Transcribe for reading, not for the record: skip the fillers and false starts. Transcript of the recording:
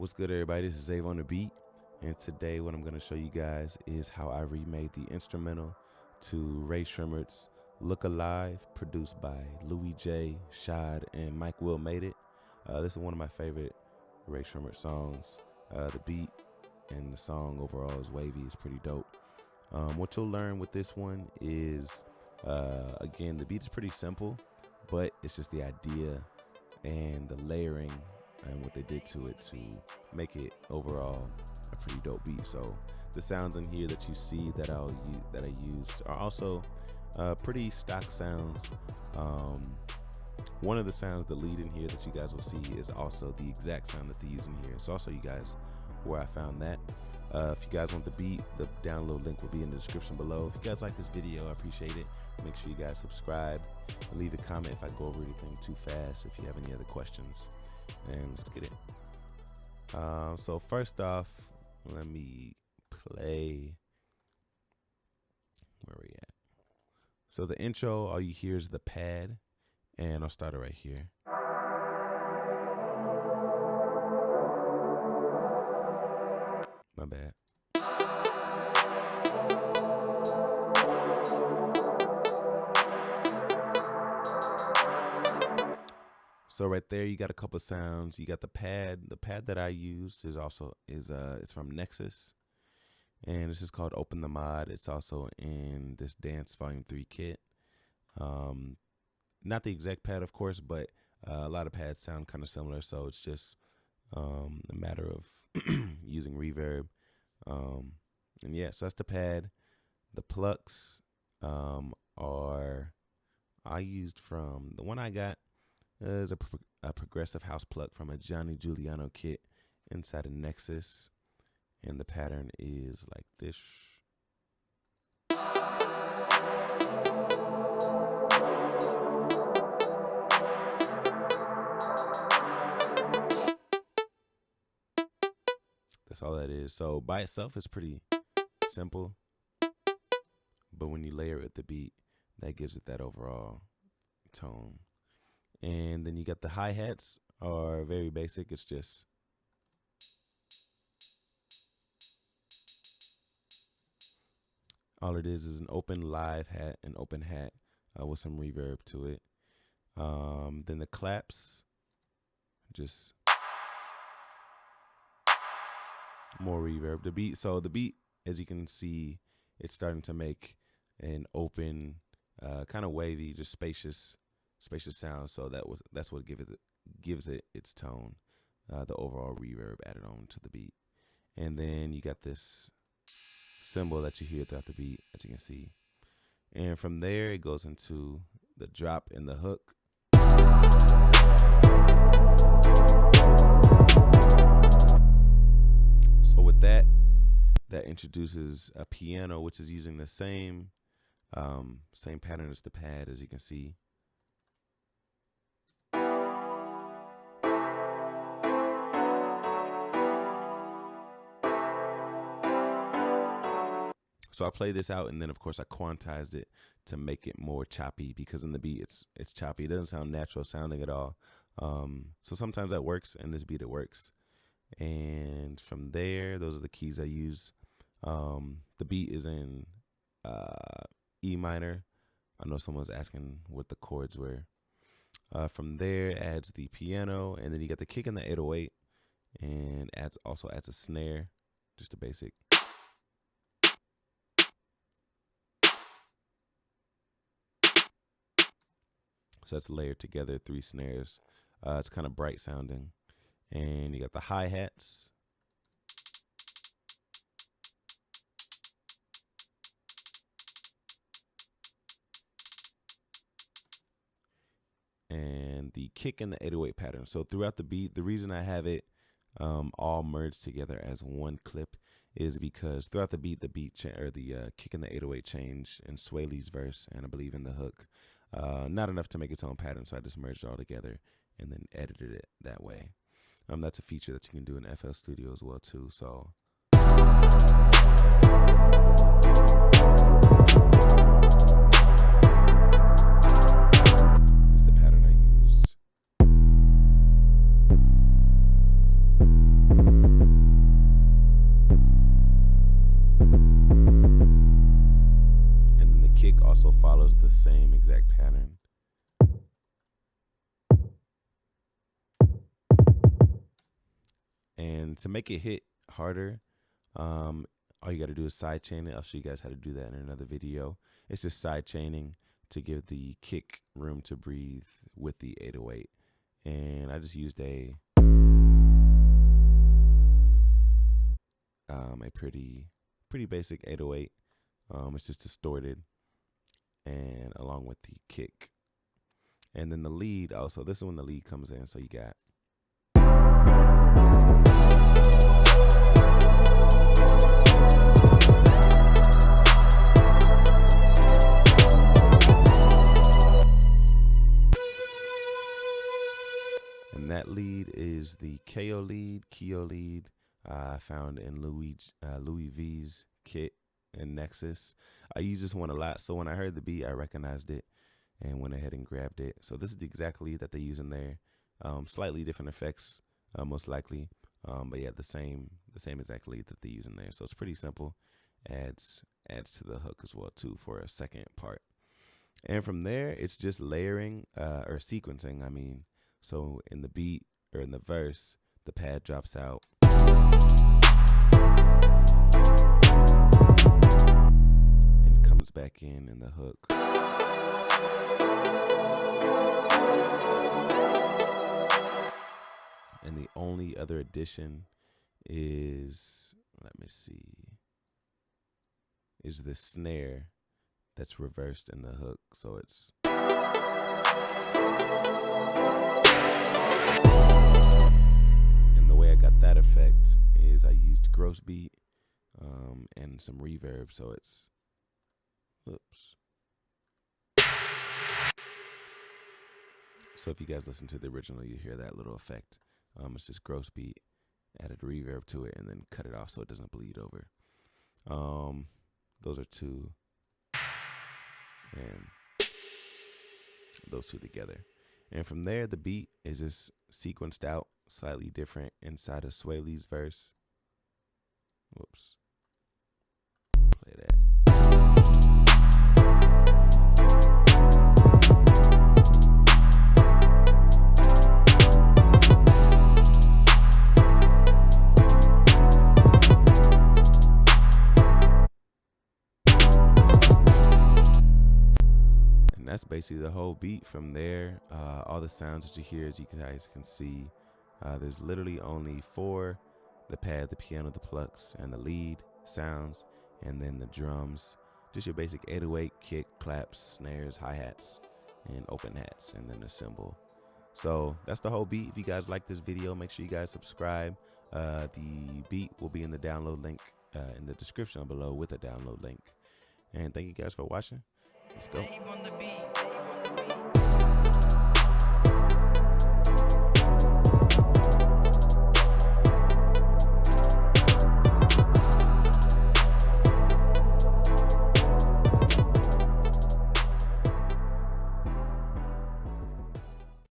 What's good, everybody? This is Zave on the beat, and today what I'm going to show you guys is how I remade the instrumental to Rae Sremmurd's Look Alive, produced by Louie J, Shoddy, and Mike Will made it. This is one of my favorite Rae Sremmurd songs. The beat and the song overall is wavy, it's pretty dope. What you'll learn with this one is, again, the beat is pretty simple, but it's just the idea and the layering and what they did to it to make it overall a pretty dope beat. So the sounds in here that you see that I used are also pretty stock sounds. One of the sounds, the lead in here that you guys will see, is also the exact sound that they use in here. So I'll show you guys where I found that. If you guys want the beat, the download link will be in the description below. If you guys like this video, I appreciate it. Make sure you guys subscribe and leave a comment if I go over anything too fast, if you have any other questions. And let's get it. So first off, let me play. Where we at? So the intro, all you hear is the pad, and I'll start it right here. My bad. So right there, you got a couple sounds. You got the pad. The pad that I used is from Nexus, and this is called Open the Mod. It's also in this Dance Volume 3 kit. Not the exact pad, of course, but a lot of pads sound kind of similar. So it's just a matter of using reverb. And yeah, so that's the pad. The plucks I used from the one I got. Is a progressive house pluck from a Johnny Giuliano kit inside a Nexus, and the pattern is like this. That's all that is. So by itself, it's pretty simple, but when you layer it with the beat, that gives it that overall tone. And then you got the hi-hats are very basic. It's just all it is an open live hat, an open hat with some reverb to it. Then the claps, just more reverb. The beat, as you can see, it's starting to make an open, kind of wavy, just spacious sound. So that's what gives it its tone, the overall reverb added on to the beat. And then you got this cymbal that you hear throughout the beat, as you can see. And from there it goes into the drop and the hook. So with that introduces a piano, which is using the same pattern as the pad, as you can see. So I played this out, and then of course I quantized it to make it more choppy, because in the beat it's choppy. It doesn't sound natural sounding at all. So sometimes that works, and this beat it works. And from there, those are the keys I use. The beat is in E minor. I know someone's asking what the chords were. From there, adds the piano, and then you got the kick and the 808, and also adds a snare, just a basic. So that's layered together, 3 snares. It's kind of bright sounding. And you got the hi-hats. And the kick and the 808 pattern. So throughout the beat, the reason I have it all merged together as one clip is because throughout the beat, the kick and the 808 change in Sway Lee's verse, and I believe in the hook. Not enough to make its own pattern, so I just merged it all together and then edited it that way. That's a feature that you can do in FL Studio as well too. So it's the pattern I used. also follows the same exact pattern. And to make it hit harder, all you got to do is side chain it. I'll show you guys how to do that in another video. It's just side chaining to give the kick room to breathe with the 808. And I just used a pretty basic 808. It's just distorted, and along with the kick. And then the lead also, this is when the lead comes in. So you got and that lead is the Keo lead I found in Louie V's kit and Nexus. I use this one a lot, so when I heard the beat, I recognized it and went ahead and grabbed it. So this is the exact lead that they use in there. Slightly different effects, most likely, but yeah, the same exact lead that they use in there. So it's pretty simple. Adds to the hook as well too for a second part. And from there, it's just layering or sequencing. I mean, so in the beat or in the verse, the pad drops out. And comes back in the hook. And the only other addition is, let me see, is the snare that's reversed in the hook. So it's and the way I got that effect is I used gross beat and some reverb. So it's oops. So if you guys listen to the original, you hear that little effect. It's just gross beat, added reverb to it, and then cut it off so it doesn't bleed over. Those are two, and those two together. And from there, the beat is just sequenced out slightly different inside of Sway Lee's verse. Whoops. Play that. And that's basically the whole beat from there. All the sounds that you hear, as you guys can see, there's literally only 4: the pad, the piano, the plucks, and the lead sounds, and then the drums. Just your basic 808, kick, claps, snares, hi-hats, and open hats, and then a cymbal. So that's the whole beat. If you guys like this video, make sure you guys subscribe. The beat will be in the download link in the description below with a download link. And thank you guys for watching. Let's go.